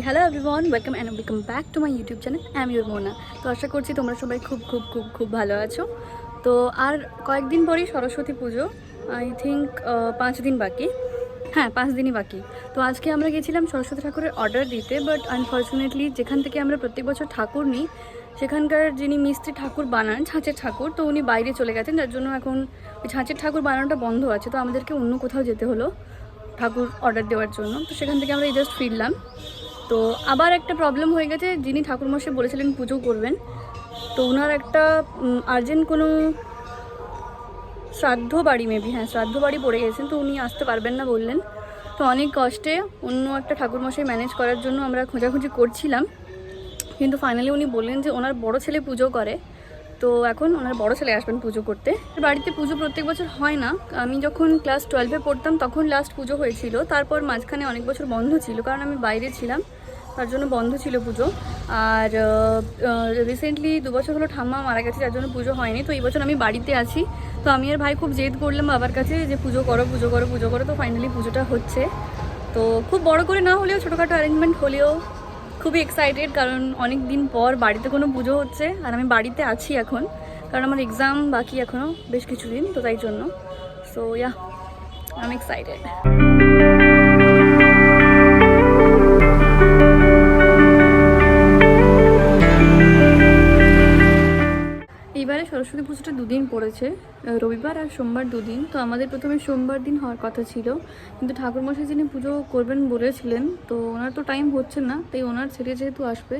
Hello everyone, welcome back to my YouTube channel. I am your Mona. তো আশা করছি তোমরা সবাই খুব খুব খুব খুব ভালো আছো। তো আর কয়েকদিন পরেই সরস্বতী পুজো। আই থিঙ্ক 5 দিন বাকি। হ্যাঁ, 5 দিনই বাকি। তো আজকে আমরা গেছিলাম সরস্বতী ঠাকুরের অর্ডার দিতে, বাট আনফর্চুনেটলি যেখান থেকে আমরা প্রত্যেক বছর ঠাকুর নিই সেখানকার যিনি মিস্ত্রি ঠাকুর বানান, ছাঁচের ঠাকুর, তো উনি বাইরে চলে গেছেন, যার জন্য এখন ওই ছাঁচের ঠাকুর বানানোটা বন্ধ আছে। তো আমাদেরকে অন্য কোথাও যেতে হলো ঠাকুর অর্ডার দেওয়ার জন্য। তো সেখান থেকে আমরা এই জাস্ট ফিরলাম। তো আবার একটা প্রবলেম হয়ে গেছে, যিনি ঠাকুরমশাই বলেছিলেন পুজো করবেন, তো ওনার একটা আর্জেন্ট কোনো শ্রাদ্ধ বাড়ি, শ্রাদ্ধ বাড়ি পড়ে গেছেন, তো উনি আসতে পারবেন না বললেন। তো অনেক কষ্টে অন্য একটা ঠাকুরমশাই ম্যানেজ করার জন্য আমরা খোঁজাখুঁজি করছিলাম, কিন্তু ফাইনালি উনি বললেন যে ওনার বড় ছেলে পুজো করে, তো এখন ওনার বড় ছেলে আসবেন পুজো করতে। বাড়িতে পুজো প্রত্যেক বছর হয় না। আমি যখন ক্লাস 12-এ পড়তাম তখন লাস্ট পুজো হয়েছিল, তারপর মাঝখানে অনেক বছর বন্ধ ছিল, কারণ আমি বাইরে ছিলাম, তার জন্য বন্ধ ছিল পুজো। আর রিসেন্টলি 2 বছর হলো ঠাম্মা মারা গেছে, যার জন্য পুজো হয়নি। তো এই বছর আমি বাড়িতে আছি, তো আমি আর ভাই খুব জেদ করলাম বাবার কাছে যে পুজো করো পুজো করো পুজো করো। তো ফাইনালি পুজোটা হচ্ছে। তো খুব বড় করে না হলেও ছোটোখাটো অ্যারেঞ্জমেন্ট হলেও খুবই এক্সাইটেড, কারণ অনেক দিন পর বাড়িতে কোনো পুজো হচ্ছে আর আমি বাড়িতে আছি এখন, কারণ আমার এক্সাম বাকি এখনও বেশ কিছুদিন, তো তাই জন্য। So yeah, I am excited. এইবারে সরস্বতী পুজোটা দুদিন পড়েছে, রবিবার আর সোমবার দুদিন। তো আমাদের প্রথমে সোমবার দিন হওয়ার কথা ছিল, কিন্তু ঠাকুরমশাই যিনি পুজো করবেন বলেছিলেন, তো ওনার তো টাইম হচ্ছে না, তাই ওনার ছেলে যেহেতু আসবে,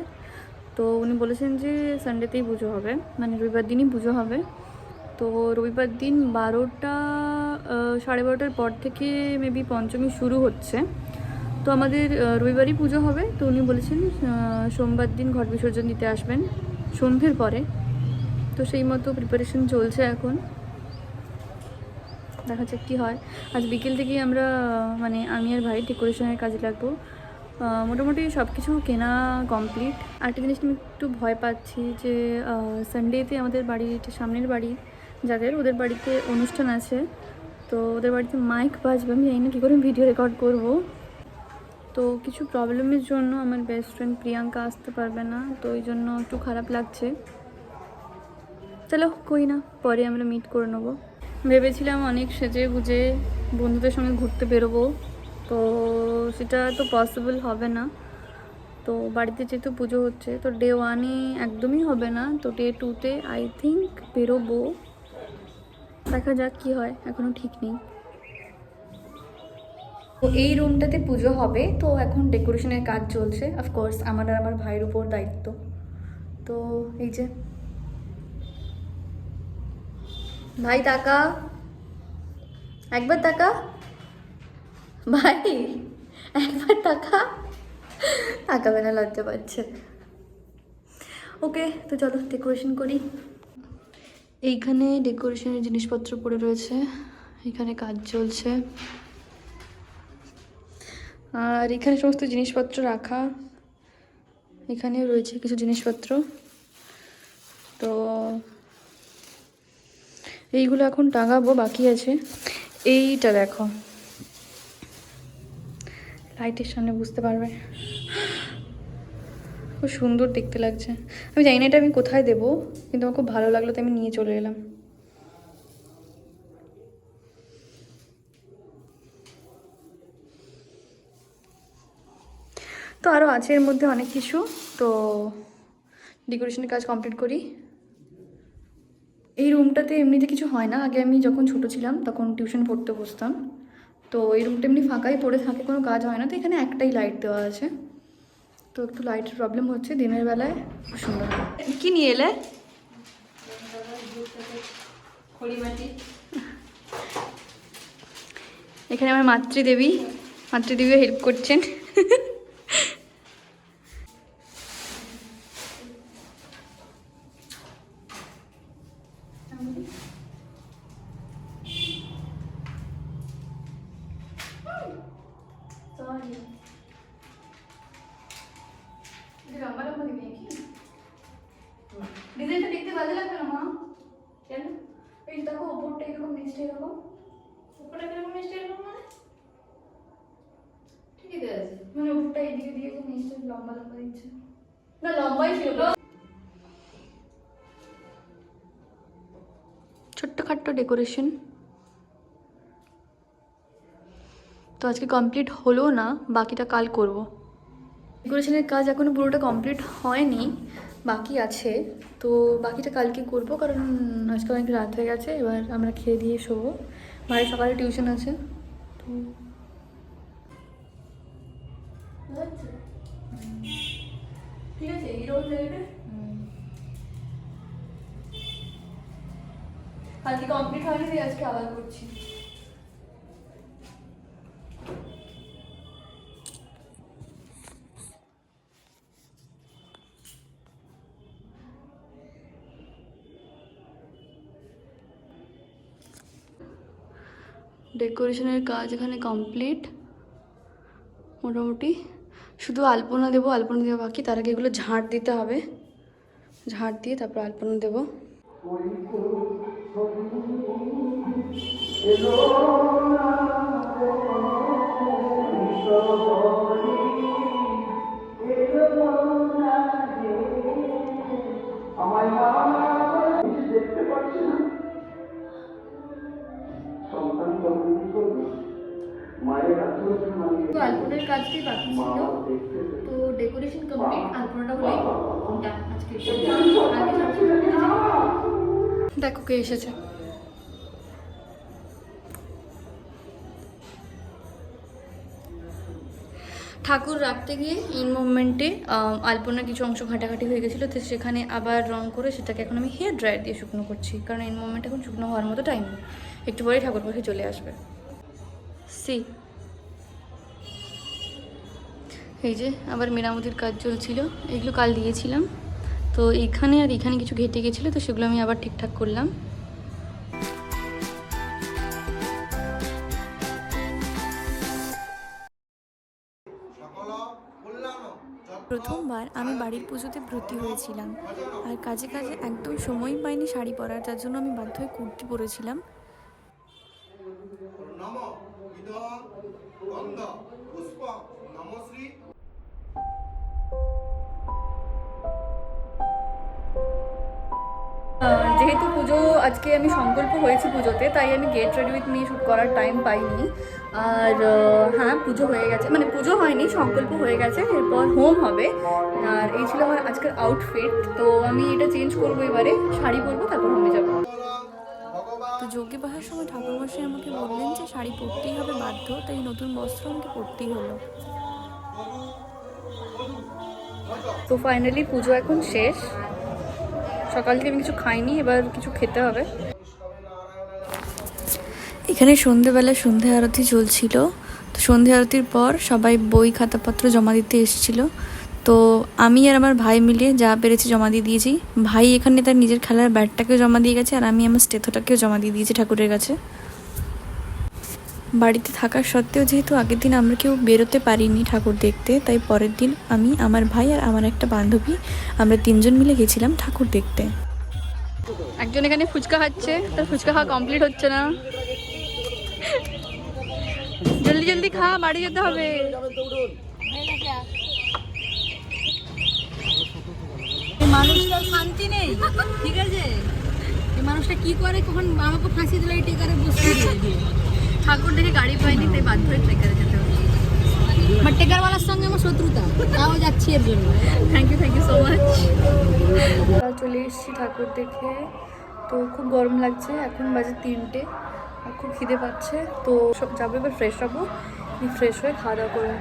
তো উনি বলেছেন যে সানডেতেই পুজো হবে, মানে রবিবার দিনই পুজো হবে। তো রবিবার দিন 12টা 12:30টার পর থেকে মেবি পঞ্চমী শুরু হচ্ছে। তো আমাদের রবিবারই পুজো হবে। তো উনি বলেছেন সোমবার দিন ঘট বিসর্জন দিতে আসবেন সন্ধ্যের পরে। তো সেই মতো প্রিপারেশন চলছে এখন, দেখা যাক কী হয়। আজ বিকেল থেকেই আমরা মানে আমি আর ভাই ডেকোরেশনের কাজে লাগবো। মোটামুটি সব কিছু কেনা কমপ্লিট। আরেকটা জিনিস আমি একটু ভয় পাচ্ছি যে সানডেতে আমাদের বাড়ির সামনের বাড়ি যাদের, ওদের বাড়িতে অনুষ্ঠান আছে, তো ওদের বাড়িতে মাইক বাজবে, আমি জানি না কী করে ভিডিও রেকর্ড করব। তো কিছু প্রবলেমের জন্য আমার বেস্ট ফ্রেন্ড প্রিয়াঙ্কা আসতে পারবে না, তো ওই জন্য একটু খারাপ লাগছে। চলো কই না, পরে আমরা মিট করে নেবো। ভেবেছিলাম অনেক সেজে গুজে বন্ধুদের সঙ্গে ঘুরতে বেরোবো, তো সেটা তো পসিবল হবে না। তো বাড়িতে যেহেতু পুজো হচ্ছে, তো ডে 1-এ একদমই হবে না, তো ডে 2-তে আই থিঙ্ক বেরোবো। দেখা যাক কী হয়, এখনও ঠিক নেই। তো এই রুমটাতে পুজো হবে, তো এখন ডেকোরেশনের কাজ চলছে। অফকোর্স আমার আর আমার ভাইয়ের উপর দায়িত্ব। তো এই যে ভাই তাকা, একবার তাকা ভাই, একবার তাকা। তাকাবে না, লজ্জা পাচ্ছে। ওকে, তো চলো ডেকোরেশন করি। এইখানে ডেকোরেশনের জিনিসপত্র পড়ে রয়েছে, এখানে কাজ চলছে, আর এখানে সমস্ত জিনিসপত্র রাখা, এখানেও রয়েছে কিছু জিনিসপত্র। তো এইগুলো এখন টাঙাবো, বাকি আছে। এইটা দেখো, লাইটের সামনে বুঝতে পারবে, খুব সুন্দর দেখতে লাগছে। আমি জানি না এটা আমি কোথায় দেবো, কিন্তু আমার খুব ভালো লাগলো, তো আমি নিয়ে চলে এলাম। তো আরও আছে এর মধ্যে অনেক কিছু। তো ডেকোরেশনের কাজ কমপ্লিট করি। এই রুমটাতে এমনিতে কিছু হয় না, আগে আমি যখন ছোট ছিলাম তখন টিউশন পড়তে বসতাম, তো এই রুমটা এমনি ফাঁকাই পড়ে থাকে, কোনো কাজ হয় না। তো এখানে একটাই লাইট দেওয়া আছে, তো একটু লাইটের প্রবলেম হচ্ছে, দিনের বেলায় খুব সুন্দর হয়। কি নিয়ে এলে? এখানে আমার মাতৃদেবীও হেল্প করছেন। ডিজাইনটা দেখতে ভালো লাগবে না মা? কেন? এই দেখো ওপরটা এরকম, নিচটা এরকম। উপরটা কিরকম, নিচটা এরকম, মানে ঠিক মানে উপরটা এইদিকে দিয়েছে, নিচটা লম্বা লম্বা দিচ্ছে না, লম্বাই ছিল। ছোট্ট খাট্ট ডেকোরেশন তো আজকে কমপ্লিট হলো না, বাকিটা কাল করব। ডেকোরেশনের কাজ এখনো পুরোটা কমপ্লিট হয়নি, বাকি আছে। তো বাকিটা কালকে করব, কারণ আজকে অনেক রাত হয়ে গেছে। এবার আমরা খেয়ে দিয়ে শোবো, ভাই সকালে টিউশন আছে। তো ঠিক আছে, এইরকম জায়গাটা কালকে কমপ্লিট হয়নি, আজকে আবার করছি। ডেকোরেশনের কাজ এখানে কমপ্লিট মোটামুটি, শুধু আলপনা দেবো, আলপনা দেওয়া বাকি। তার আগে এগুলো ঝাঁট দিতে হবে, ঝাঁট দিয়ে তারপর আলপনা দেবো। তো আলপনার কাজটি বাকি ছিল, তো ডেকোরেশন কমপ্লিট, আলপনাটা হলেই আজকে। দেখো কে এসেছে। ঠাকুর রাখতে গিয়ে ইন মুভমেন্টে আলপনার কিছু অংশ ঘাটাঘাটি হয়ে গেছিলো, তো সেখানে আবার রং করে সেটাকে এখন আমি হেয়ার ড্রায়ার দিয়ে শুকনো করছি, কারণ ইন মুভমেন্ট এখন শুকনো হওয়ার মতো টাইম নেই, একটু পরেই ঠাকুর পাখি চলে আসবে। এই যে আবার মেরামতির কাজ চলছিল, এগুলো কাল দিয়েছিলাম, তো এইখানে আর এখানে কিছু ঘেটে গেছিলো, তো সেগুলো আমি আবার ঠিকঠাক করলাম। প্রথমবার আমি বাড়ির পুজোতে ভর্তি হয়েছিলাম, আর কাজে কাজে একদম সময় পাইনি শাড়ি পরার, যার জন্য আমি বাধ্য হয়ে কুর্তি পরেছিলাম। যেহেতু পুজো আজকে আমি সংকল্প হয়েছি পুজোতে, তাই আমি get ready with me shoot করার টাইম পাইনি। আর হ্যাঁ, পুজো হয়ে গেছে, মানে পুজো হয়নি, সংকল্প হয়ে গেছে, এরপর হোম হবে। আর এই ছিল আমার আজকের আউটফিট, তো আমি এটা চেঞ্জ করবো, এবারে শাড়ি পরবো, তারপর হোমে যাবো। তো যজ্ঞে বসার সময় ঠাকুরমশাই আমাকে বললেন যে শাড়ি পরতেই হবে বাধ্য, তাই নতুন বস্ত্র আমাকে পরতেই হলো। তো ফাইনালি পুজো এখন শেষ, সকাল থেকে আমি কিছু খাইনি, এবার কিছু খেতে হবে। এখানে সন্ধেবেলা সন্ধে আরতি চলছিল, তো সন্ধে আরতির পর সবাই বই খাতাপত্র জমা দিতে এসেছিল, তো আমি আর আমার ভাই মিলে যা পেরেছি জমা দিয়ে দিয়েছি। ভাই এখানে তার নিজের খেলার ব্যাটটাকেও জমা দিয়ে গেছে, আর আমি আমার স্টেথোটাকেও জমা দিয়ে দিয়েছি ঠাকুরের কাছে। বাড়িতে থাকার সত্ত্বেও যেহেতু আগের দিন আমরা কেউ বেরোতে পারিনি ঠাকুর দেখতে, তাই পরের দিন আমি, আমার ভাই আর আমার একটা বান্ধবী, আমরা 3 জন মিলে গেছিলাম ঠাকুর দেখতে। একজন এখানে ফুচকা খাচ্ছে, তার ফুচকা খাওয়া কমপ্লিট হচ্ছে না। জলদি জলদি খা, বাড়ি যেতে হবে। মানুষটার শান্তি নেই, ঠিক আছে? এই মানুষটা কি করে, কখন আমাকে ফাঁসি দিলে টেকারে বসতে দিয়ে। ঠাকুর দেখে গাড়ি পাইনি, তাই বাধ্য হয়ে ট্রেকারে যেতে হবে। বাট টেকারওয়ালার সঙ্গে আমার শত্রুতা, তাও যাচ্ছি এর জন্য। Thank you so much. চলে এসেছি ঠাকুর দেখে, তো খুব গরম লাগছে, এখন বাজে 3টে, আর খুব খিদে পাচ্ছে, তো সব যাবো, এবার ফ্রেশ হবো, ফ্রেশ হয়ে খাওয়া দাওয়া করবো।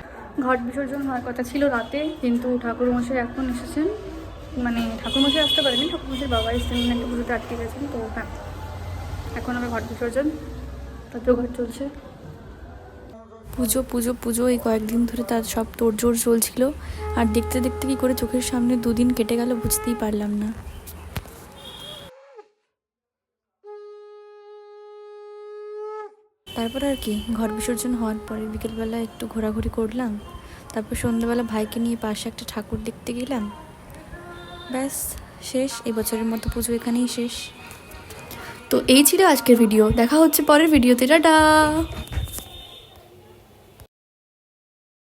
ঘট বিসর্জন হওয়ার কথা ছিল রাতে, কিন্তু ঠাকুরমশাই এখন এসেছেন, মানে ঠাকুরমশাই আসতে পারেনি, ঠাকুরমশাই বাবা এসেছেন, একটা পুজোতে আটকে গেছেন, তো হ্যাঁ এখন আবার ঘট বিসর্জন, তারপরে ঘট চলছে। পুজো পুজো পুজো এই কয়েকদিন ধরে তার সব তোড়জোড় চলছিল, আর দেখতে দেখতে কী করে চোখের সামনে 2 দিন কেটে গেল বুঝতেই পারলাম না। তারপর আর কি, ঘর বিসর্জন হওয়ার পরে বিকেলবেলা একটু ঘোরাঘুরি করলাম, তারপর সন্ধ্যাবেলা ভাইকে নিয়ে পাশে একটা ঠাকুর দেখতে গেলাম। ব্যাস শেষ, এবছরের মতো পুজো এখানেই শেষ। তো এই ছিল আজকের ভিডিও, দেখা হচ্ছে পরের ভিডিওতে, টাটা।